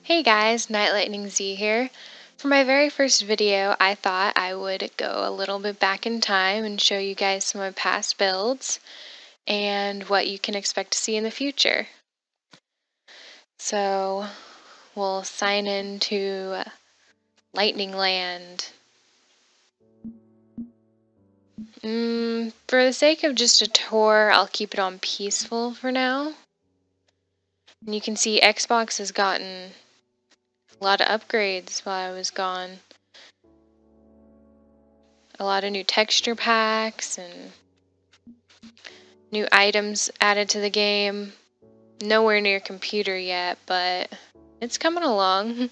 Hey guys, NightLightningZ here. For my very first video, I thought I would go a little bit back in time and show you guys some of my past builds and what you can expect to see in the future. So we'll sign into Lightning Land. For the sake of just a tour, I'll keep it on peaceful for now. And you can see Xbox has gotten a lot of upgrades while I was gone. A lot of new texture packs and new items added to the game. Nowhere near computer yet, but it's coming along.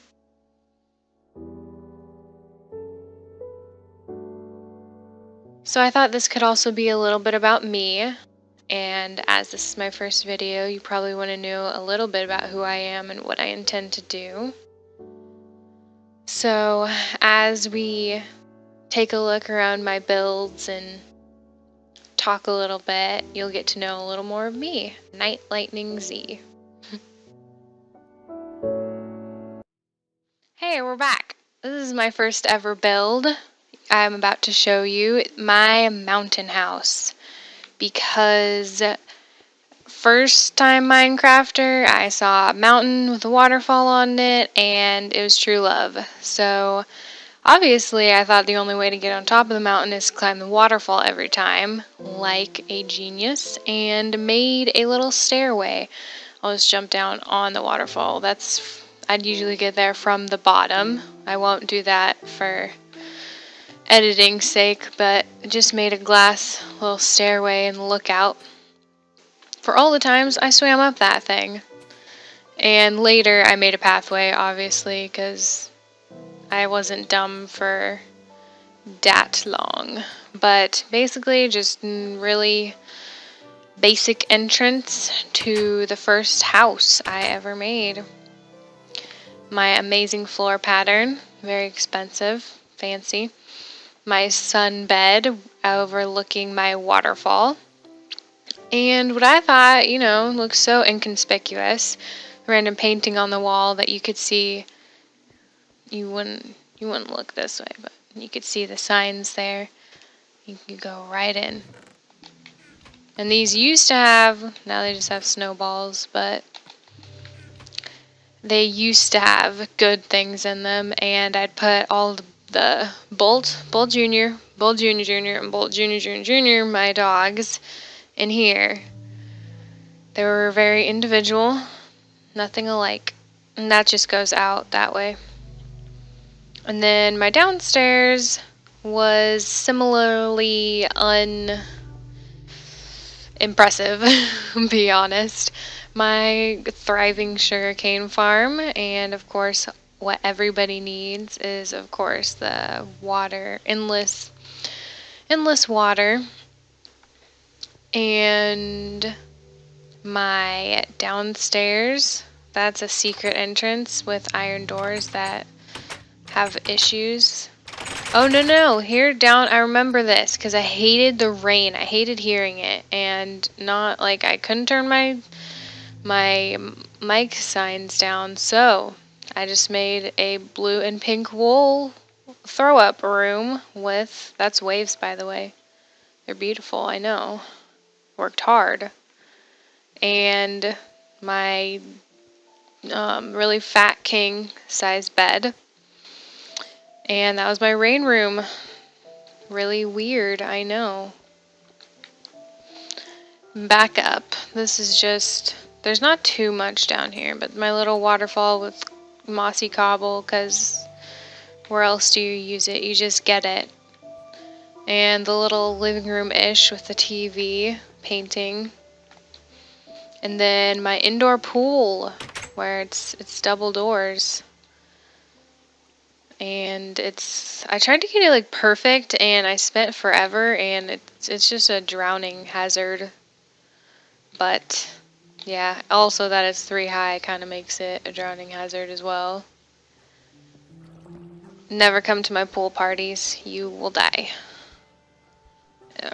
So I thought this could also be a little bit about me, and as this is my first video, you probably want to know a little bit about who I am and what I intend to do. So as we take a look around my builds and talk a little bit, you'll get to know a little more of me, NightLightningZ. Hey, we're back. This is my first ever build. I'm about to show you my mountain house because first time Minecrafter, I saw a mountain with a waterfall on it and it was true love. So obviously I thought the only way to get on top of the mountain is to climb the waterfall every time, like a genius, and made a little stairway. I'll just jump down on the waterfall. I'd usually get there from the bottom. I won't do that for editing's sake, but just made a glass little stairway and lookout for all the times I swam up that thing. And later I made a pathway, obviously, because I wasn't dumb for that long. But basically just really basic entrance to the first house I ever made. My amazing floor pattern, very expensive, fancy. My sun bed overlooking my waterfall. And what I thought, looks so inconspicuous, random painting on the wall that you could see. You wouldn't look this way, but you could see the signs there. You could go right in. And these used to have, now they just have snowballs, but they used to have good things in them, and I'd put all the Bolt Jr., Bolt Jr. Jr., and Bolt Jr. Jr. Jr., my dogs, in here. They were very individual, nothing alike, and that just goes out that way. And then my downstairs was similarly unimpressive, be honest. My thriving sugarcane farm, and of course what everybody needs is of course the water, endless water. And my downstairs, that's a secret entrance with iron doors that have issues. Oh no, here down, I remember this because I hated the rain. I hated hearing it, and not like I couldn't turn my mic signs down, so I just made a blue and pink wool throw up room with, that's waves by the way. They're beautiful, I know. Worked hard. And my really fat king size bed. And that was my rain room. Really weird, I know. Back up. This is just, there's not too much down here, but my little waterfall with mossy cobble, because where else do you use it? You just get it. And the little living room-ish with the TV, painting. And then my indoor pool, where it's double doors. And I tried to get it like perfect, and I spent forever, and it's just a drowning hazard. But yeah, also that it's 3 high kind of makes it a drowning hazard as well. Never come to my pool parties, you will die.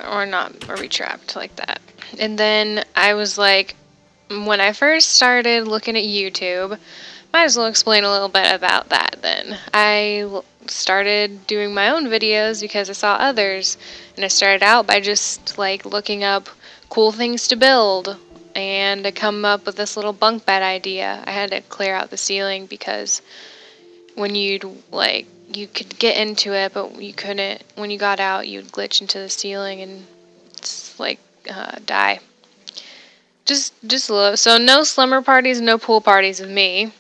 Or not, or be trapped like that. And then I was like, when I first started looking at YouTube, might as well explain a little bit about that then. I started doing my own videos because I saw others, and I started out by just like looking up cool things to build, and I come up with this little bunk bed idea. I had to clear out the ceiling because when you could get into it, but you couldn't. When you got out, you'd glitch into the ceiling and die. Just low. So no slumber parties, no pool parties with me.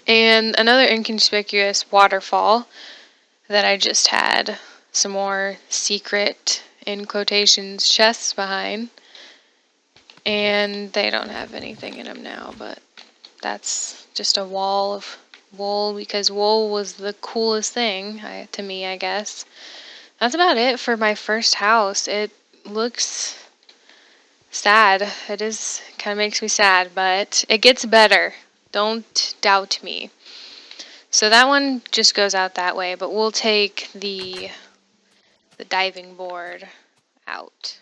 And another inconspicuous waterfall that I just had some more secret, in quotations, chests behind. And they don't have anything in them now, but that's just a wall of wool because wool was the coolest thing to me, I guess. That's about it for my first house. It looks sad. It is kind of makes me sad, but it gets better. Don't doubt me. So that one just goes out that way, but we'll take the diving board out.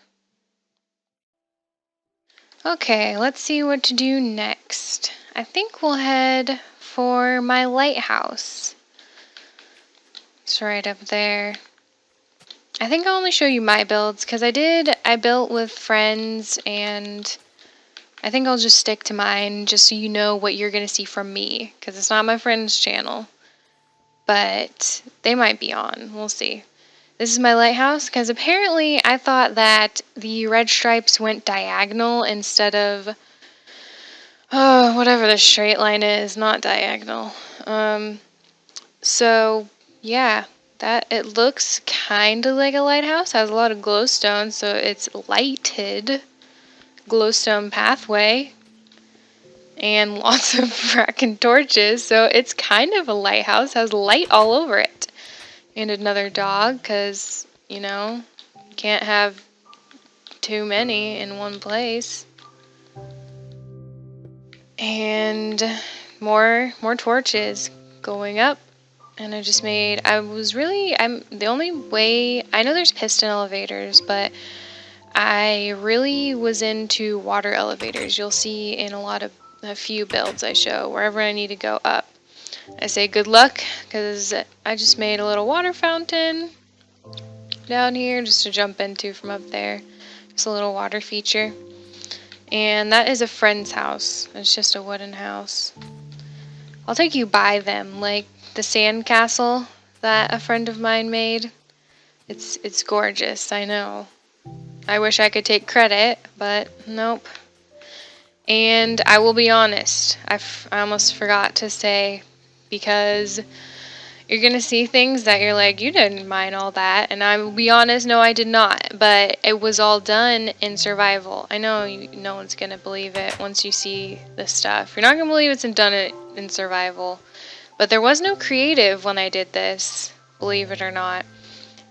Okay, let's see what to do next. I think we'll head for my lighthouse. It's right up there. I think I'll only show you my builds because I built with friends, and I think I'll just stick to mine just so you know what you're going to see from me because it's not my friend's channel, but they might be on. We'll see. This is my lighthouse because apparently I thought that the red stripes went diagonal instead of whatever the straight line is, not diagonal. So yeah, that it looks kind of like a lighthouse. Has a lot of glowstone, so it's lighted glowstone pathway and lots of fracking torches. So it's kind of a lighthouse. Has light all over it. And another dog, because you know, can't have too many in one place. And more torches going up. And I'm the only way, I know there's piston elevators, but I really was into water elevators. You'll see in a few builds I show, wherever I need to go up. I say good luck, because I just made a little water fountain down here just to jump into from up there. Just a little water feature. And that is a friend's house. It's just a wooden house. I'll take you by them, like the sand castle that a friend of mine made. It's gorgeous, I know. I wish I could take credit, but nope. And I will be honest, I almost forgot to say, because you're going to see things that you're like, you didn't mine all that. And I will be honest, no, I did not. But it was all done in survival. I know no one's going to believe it once you see this stuff. You're not going to believe it's done in survival. But there was no creative when I did this, believe it or not.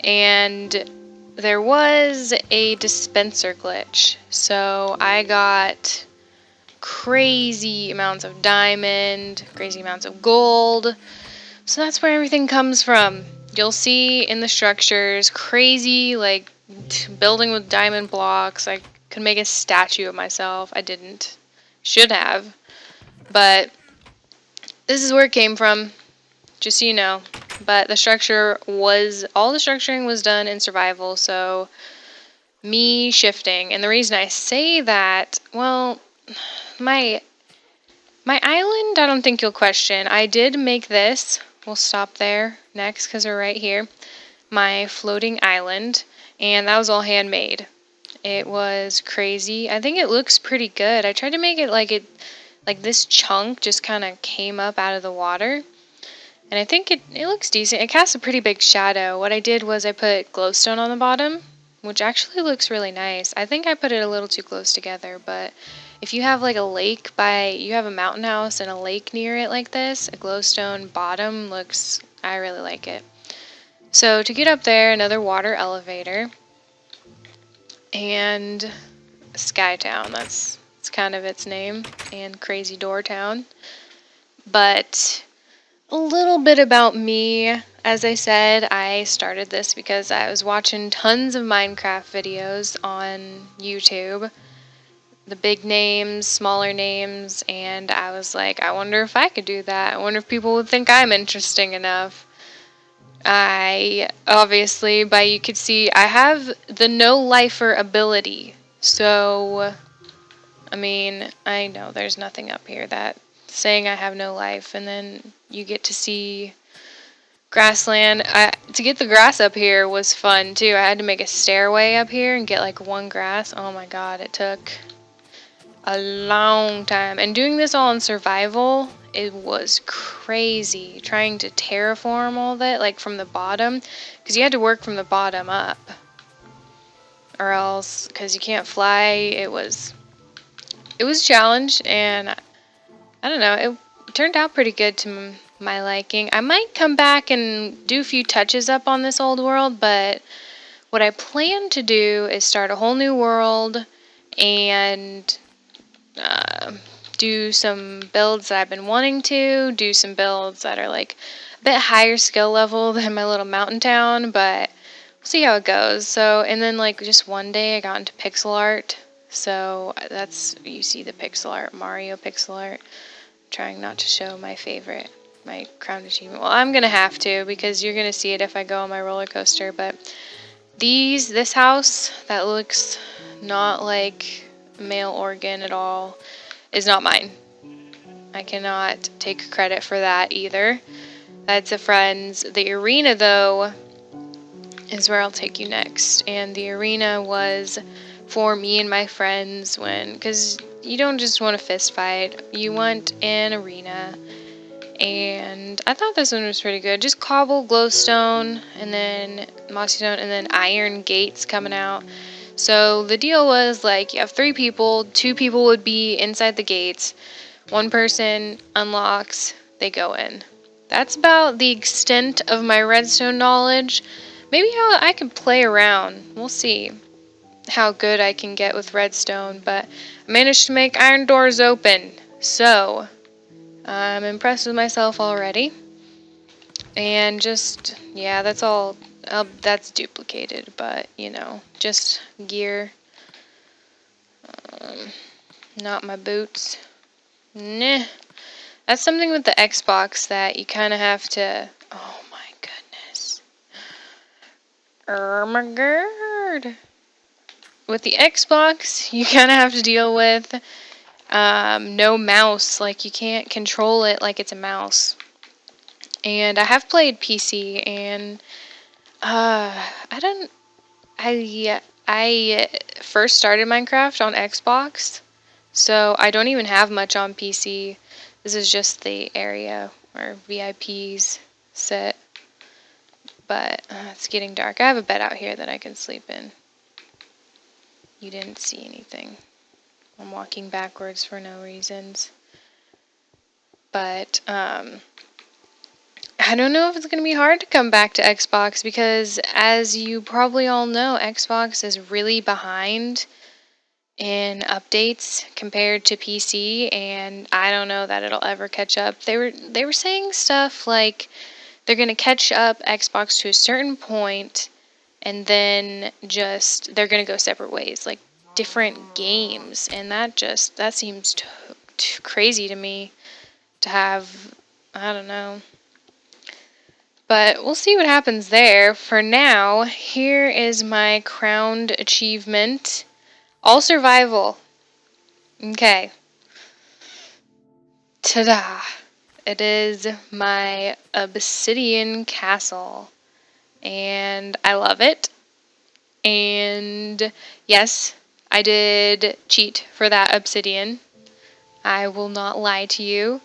And there was a dispenser glitch. So I got crazy amounts of diamond, crazy amounts of gold. So that's where everything comes from. You'll see in the structures, crazy, like, building with diamond blocks. I could make a statue of myself. I didn't. Should have. But this is where it came from, just so you know. But all the structuring was done in survival, so me shifting. And the reason I say that, well, my island, I don't think you'll question. I did make this. We'll stop there next because we're right here. My floating island, and that was all handmade. It was crazy. I think it looks pretty good. I tried to make it like this chunk just kind of came up out of the water. And I think it looks decent. It casts a pretty big shadow. What I did was I put glowstone on the bottom, which actually looks really nice. I think I put it a little too close together, but if you have like a lake you have a mountain house and a lake near it like this, a glowstone bottom I really like it. So to get up there, another water elevator, and Skytown, that's kind of its name, and Crazy Door Town. But a little bit about me. As I said, I started this because I was watching tons of Minecraft videos on YouTube. the big names, smaller names, and I was like, I wonder if I could do that. I wonder if people would think I'm interesting enough. I obviously, you could see, I have the no-lifer ability. So, I mean, I know there's nothing up here that saying I have no life, and then you get to see grassland. To get the grass up here was fun too. I had to make a stairway up here and get like one grass. Oh my god, it took a long time. And doing this all in survival, it was crazy. Trying to terraform all that, like from the bottom, because you had to work from the bottom up, or else, because you can't fly. It was a challenge, and I don't know. It turned out pretty good to my liking. I might come back and do a few touches up on this old world, but what I plan to do is start a whole new world and do some builds that I've been wanting to, do some builds that are like a bit higher skill level than my little mountain town, but we'll see how it goes. So, and then like just one day I got into pixel art. So that's, you see the pixel art, Mario pixel art. I'm trying not to show my favorite, my crown achievement. Well, I'm gonna have to, because you're gonna see it if I go on my roller coaster. But this house that looks not like a male organ at all is not mine. I cannot take credit for that either. That's a friend's. The arena, though, is where I'll take you next. And the arena was for me and my friends because you don't just want a fist fight, you want an arena. And I thought this one was pretty good. Just cobble, glowstone, and then mossy stone, and then iron gates coming out. So the deal was like, you have 3 people, 2 people would be inside the gates, 1 person unlocks, they go in. That's about the extent of my redstone knowledge. Maybe how I can play around. We'll see how good I can get with redstone, but I managed to make iron doors open. So I'm impressed with myself already. And just, yeah, that's all. That's duplicated, but, you know, just gear. Not my boots. Nah. That's something with the Xbox that you kind of have to... Oh, my goodness. Oh, my god. With the Xbox, you kind of have to deal with no mouse. Like, you can't control it like it's a mouse. And I have played PC, and I first started Minecraft on Xbox, so I don't even have much on PC. This is just the area where VIPs sit. But it's getting dark. I have a bed out here that I can sleep in. You didn't see anything. I'm walking backwards for no reasons. But I don't know if it's going to be hard to come back to Xbox, because as you probably all know, Xbox is really behind in updates compared to PC, and I don't know that it'll ever catch up. They were saying stuff like they're going to catch up Xbox to a certain point, and then just they're going to go separate ways, like different games, and that seems too crazy to me to have. I don't know. But we'll see what happens there. For now, here is my crowned achievement. All survival. Okay. Ta-da! It is my obsidian castle. And I love it. And yes, I did cheat for that obsidian. I will not lie to you.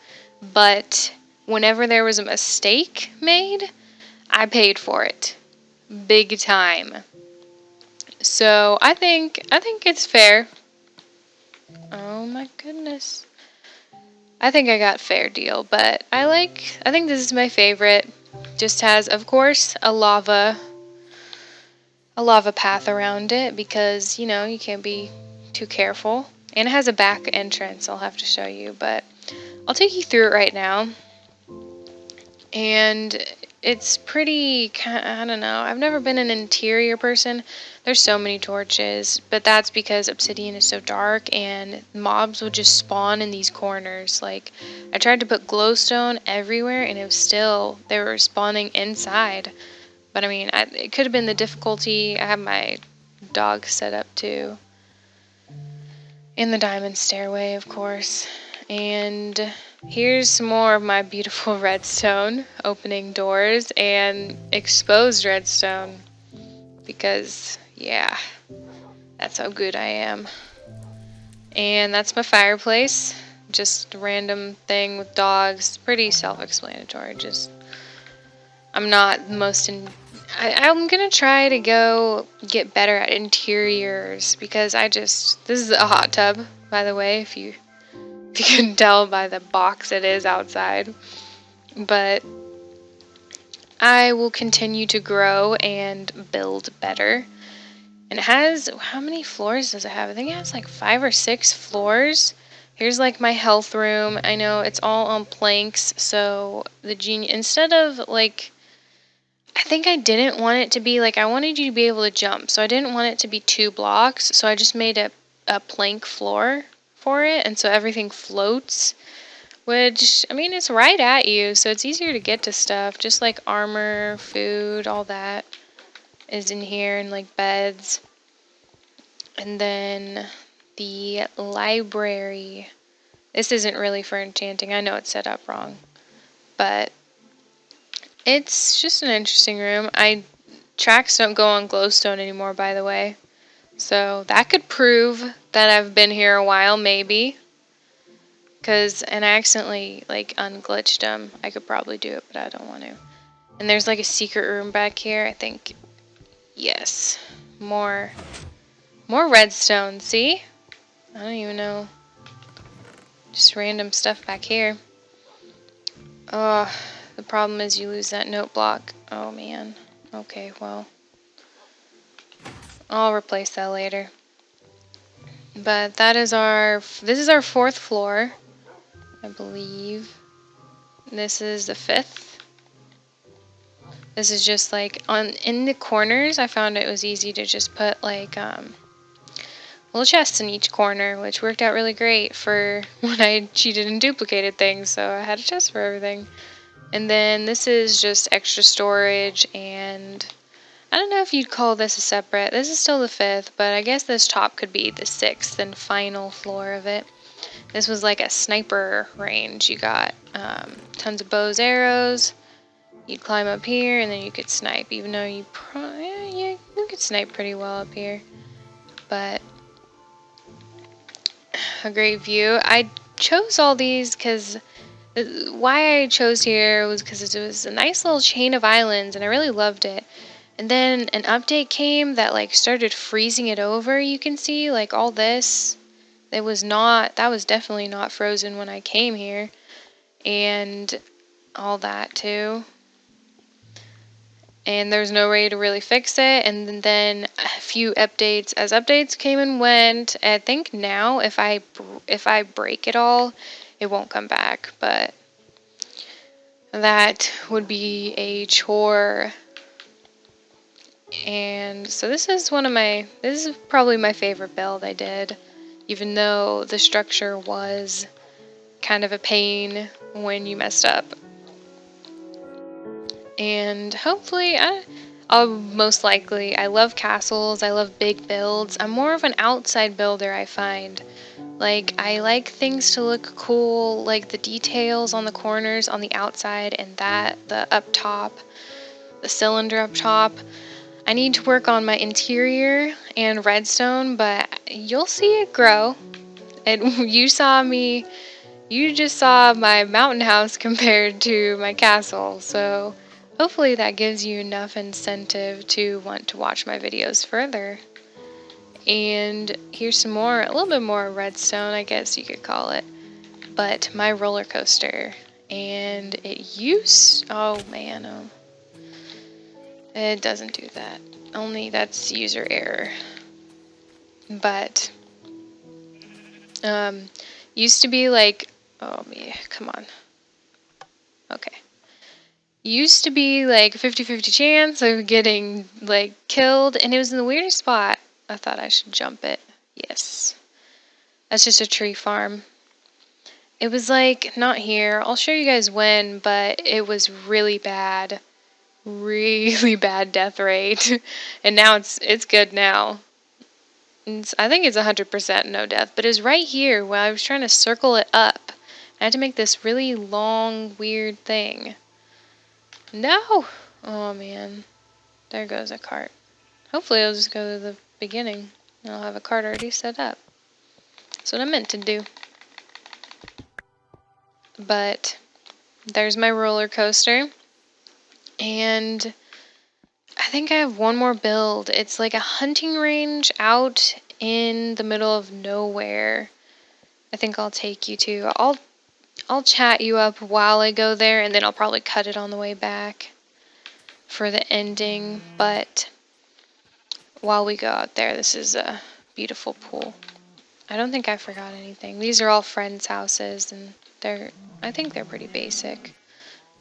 But whenever there was a mistake made, I paid for it. Big time. So I think it's fair. Oh my goodness. I think I got a fair deal, but I think this is my favorite. Just has, of course, a lava path around it, because, you know, you can't be too careful. And it has a back entrance I'll have to show you, but I'll take you through it right now. And it's pretty, I don't know. I've never been an interior person. There's so many torches, but that's because Obsidian is so dark and mobs would just spawn in these corners. Like, I tried to put glowstone everywhere and it was still, they were spawning inside. But I mean, it could have been the difficulty. I have my dog set up too. In the diamond stairway, of course. And here's some more of my beautiful redstone, opening doors and exposed redstone. Because, yeah, that's how good I am. And that's my fireplace. Just a random thing with dogs. Pretty self-explanatory. Just, I'm not the most I'm gonna try to go get better at interiors because this is a hot tub, by the way, if you can tell by the box it is outside. But I will continue to grow and build better. And it has, how many floors does it have? I think it has like 5 or 6 floors. Here's like my health room. I know it's all on planks, so instead of like, I think I didn't want it to be like, I wanted you to be able to jump, so I didn't want it to be 2 blocks, so I just made a plank floor for it, and so everything floats, which, I mean, it's right at you, so it's easier to get to stuff, just like armor, food, all that is in here, and like beds. And then the library. This isn't really for enchanting, I know it's set up wrong, but it's just an interesting room. Tracks don't go on glowstone anymore, by the way. So that could prove that I've been here a while, maybe. And I accidentally, like, unglitched them. I could probably do it, but I don't want to. And there's, like, a secret room back here, I think. Yes. More redstone, see? I don't even know. Just random stuff back here. Oh, the problem is you lose that note block. Oh, man. Okay, well, I'll replace that later. But this is our 4th floor, I believe. This is the 5th. This is just like in the corners. I found it was easy to just put like little chests in each corner, which worked out really great for when I cheated and duplicated things. So I had a chest for everything. And then this is just extra storage, and I don't know if you'd call this a separate. This is still the 5th, but I guess this top could be the 6th and final floor of it. This was like a sniper range. You got tons of bows, arrows. You'd climb up here, and then you could snipe, even though you could snipe pretty well up here. But a great view. I chose all these because why I chose here was because it was a nice little chain of islands, and I really loved it. And then an update came that like started freezing it over. You can see like all this. That was definitely not frozen when I came here, and all that too. And there's no way to really fix it. And then a few updates. As updates came and went, I think now if I break it all, it won't come back. But that would be a chore. And so this is probably my favorite build I did, even though the structure was kind of a pain when you messed up. And hopefully, I love castles, I love big builds. I'm more of an outside builder, I find. Like, I like things to look cool, like the details on the corners on the outside, and the up top, the cylinder up top. I need to work on my interior and redstone, but you'll see it grow. And you just saw my mountain house compared to my castle, so hopefully that gives you enough incentive to want to watch my videos further. And here's a little bit more redstone, I guess you could call it. But my roller coaster, and oh man, it doesn't do that. That's user error. But used to be like, oh man, come on. Okay. Used to be like 50-50 chance of getting like killed, and it was in the weirdest spot. I thought I should jump it. Yes. That's just a tree farm. It was like, not here. I'll show you guys when, but it was really bad. Really bad death rate. And now it's good now. I think it's 100% no death, but it's right here where I was trying to circle it up. I had to make this really long, weird thing. No! Oh man. There goes a cart. Hopefully I'll just go to the beginning and I'll have a cart already set up. That's what I meant to do. But there's my roller coaster. And I think I have one more build. It's like a hunting range out in the middle of nowhere. I think I'll take you to. I'll chat you up while I go there, and then I'll probably cut it on the way back for the ending. But while we go out there, this is a beautiful pool. I don't think I forgot anything. These are all friends' houses, and I think they're pretty basic.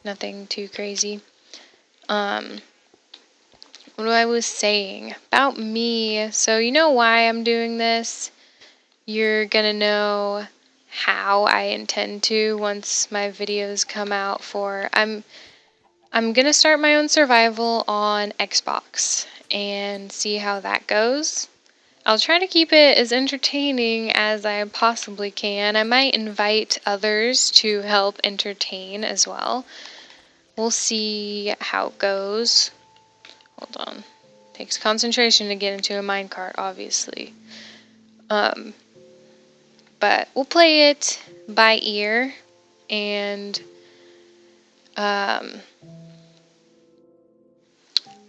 Nothing too crazy. What I was saying about me. So you know why I'm doing this? You're gonna know how I intend to once my videos come out for I'm gonna start my own survival on Xbox and see how that goes. I'll try to keep it as entertaining as I possibly can. I might invite others to help entertain as well. We'll see how it goes. Hold on. Takes concentration to get into a minecart, obviously. But we'll play it by ear, and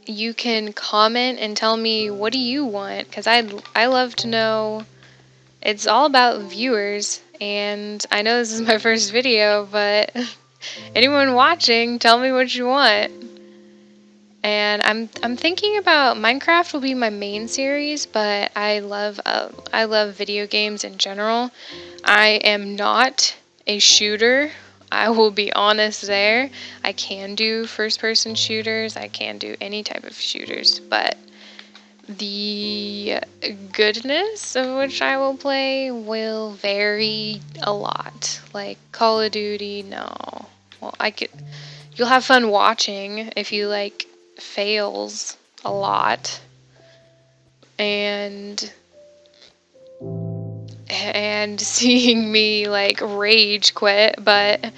you can comment and tell me, what do you want? Because I love to know. It's all about viewers, and I know this is my first video, but anyone watching, tell me what you want. And I'm thinking about Minecraft will be my main series, but I love video games in general. I am not a shooter. I will be honest there. I can do first-person shooters. I can do any type of shooters, but the goodness of which I will play will vary a lot. Like Call of Duty, no. Well, you'll have fun watching if you like fails a lot, and seeing me like rage quit, but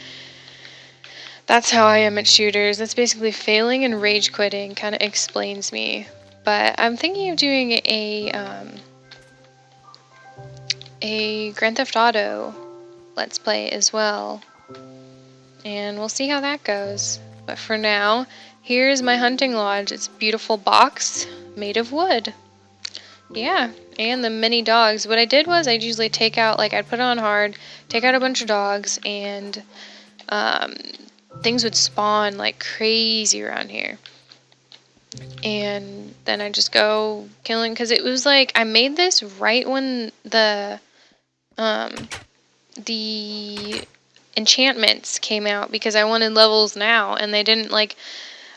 that's how I am at shooters. That's basically failing and rage quitting kind of explains me. But I'm thinking of doing a Grand Theft Auto Let's Play as well, and we'll see how that goes. But for now, here's my hunting lodge. It's a beautiful box made of wood. Yeah, and the many dogs. What I did was I'd usually take out, like I'd put it on hard, take out a bunch of dogs, and things would spawn like crazy around here. And then I just go killing, because it was like I made this right when the enchantments came out, because I wanted levels now, and they didn't like.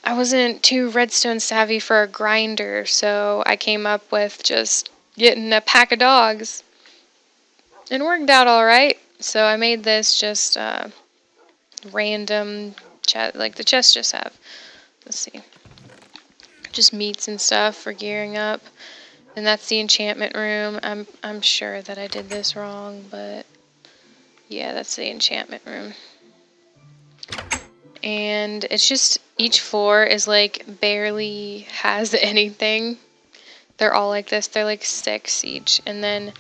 I wasn't too redstone savvy for a grinder, so I came up with just getting a pack of dogs. It worked out alright. So I made this just random chest, like the chests just have. Let's see. Just meats and stuff for gearing up. And that's the enchantment room. I'm sure that I did this wrong, but yeah, that's the enchantment room. And it's just each floor is like barely has anything. They're all like this. They're like 6 each. And then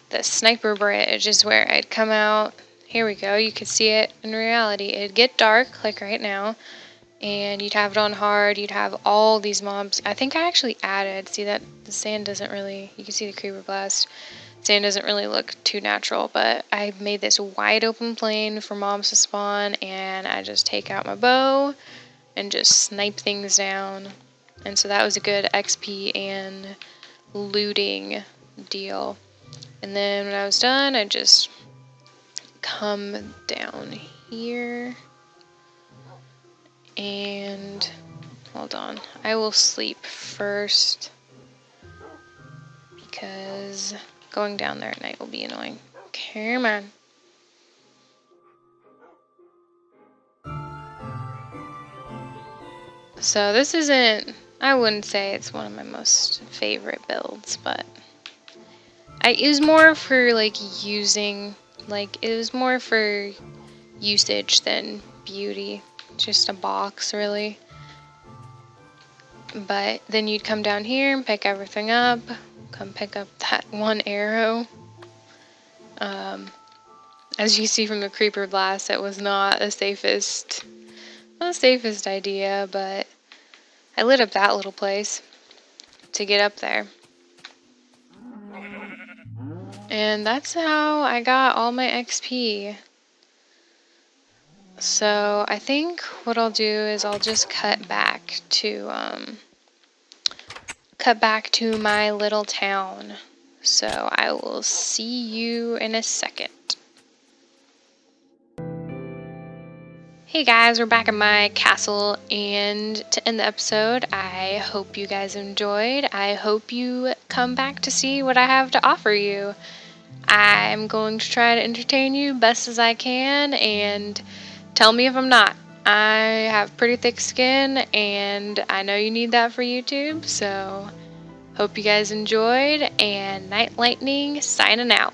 the sniper bridge is where I'd come out. Here we go. You could see it in reality. It'd get dark like right now, and you'd have it on hard. You'd have all these mobs. I think I actually added. See that the sand doesn't really. You can see the creeper blast. Sand doesn't really look too natural, but I made this wide open plain for mobs to spawn, and I just take out my bow and just snipe things down. And so that was a good XP and looting deal. And then when I was done, I just come down here And hold on, I will sleep first because going down there at night will be annoying. Come on. So this isn't, I wouldn't say it's one of my most favorite builds, but it was more for like using, like it was more for usage than beauty. Just a box really. But then you'd come down here and pick everything up. Come pick up that one arrow. As you see from the creeper blast, it was not the safest idea, but I lit up that little place to get up there. And that's how I got all my XP. So I think what I'll do is I'll just cut back to my little town. So I will see you in a second. Hey guys, we're back at my castle, and to end the episode, I hope you guys enjoyed. I hope you come back to see what I have to offer you. I'm going to try to entertain you best as I can, and tell me if I'm not. I have pretty thick skin, and I know you need that for YouTube, so hope you guys enjoyed, and Night Lightning signing out.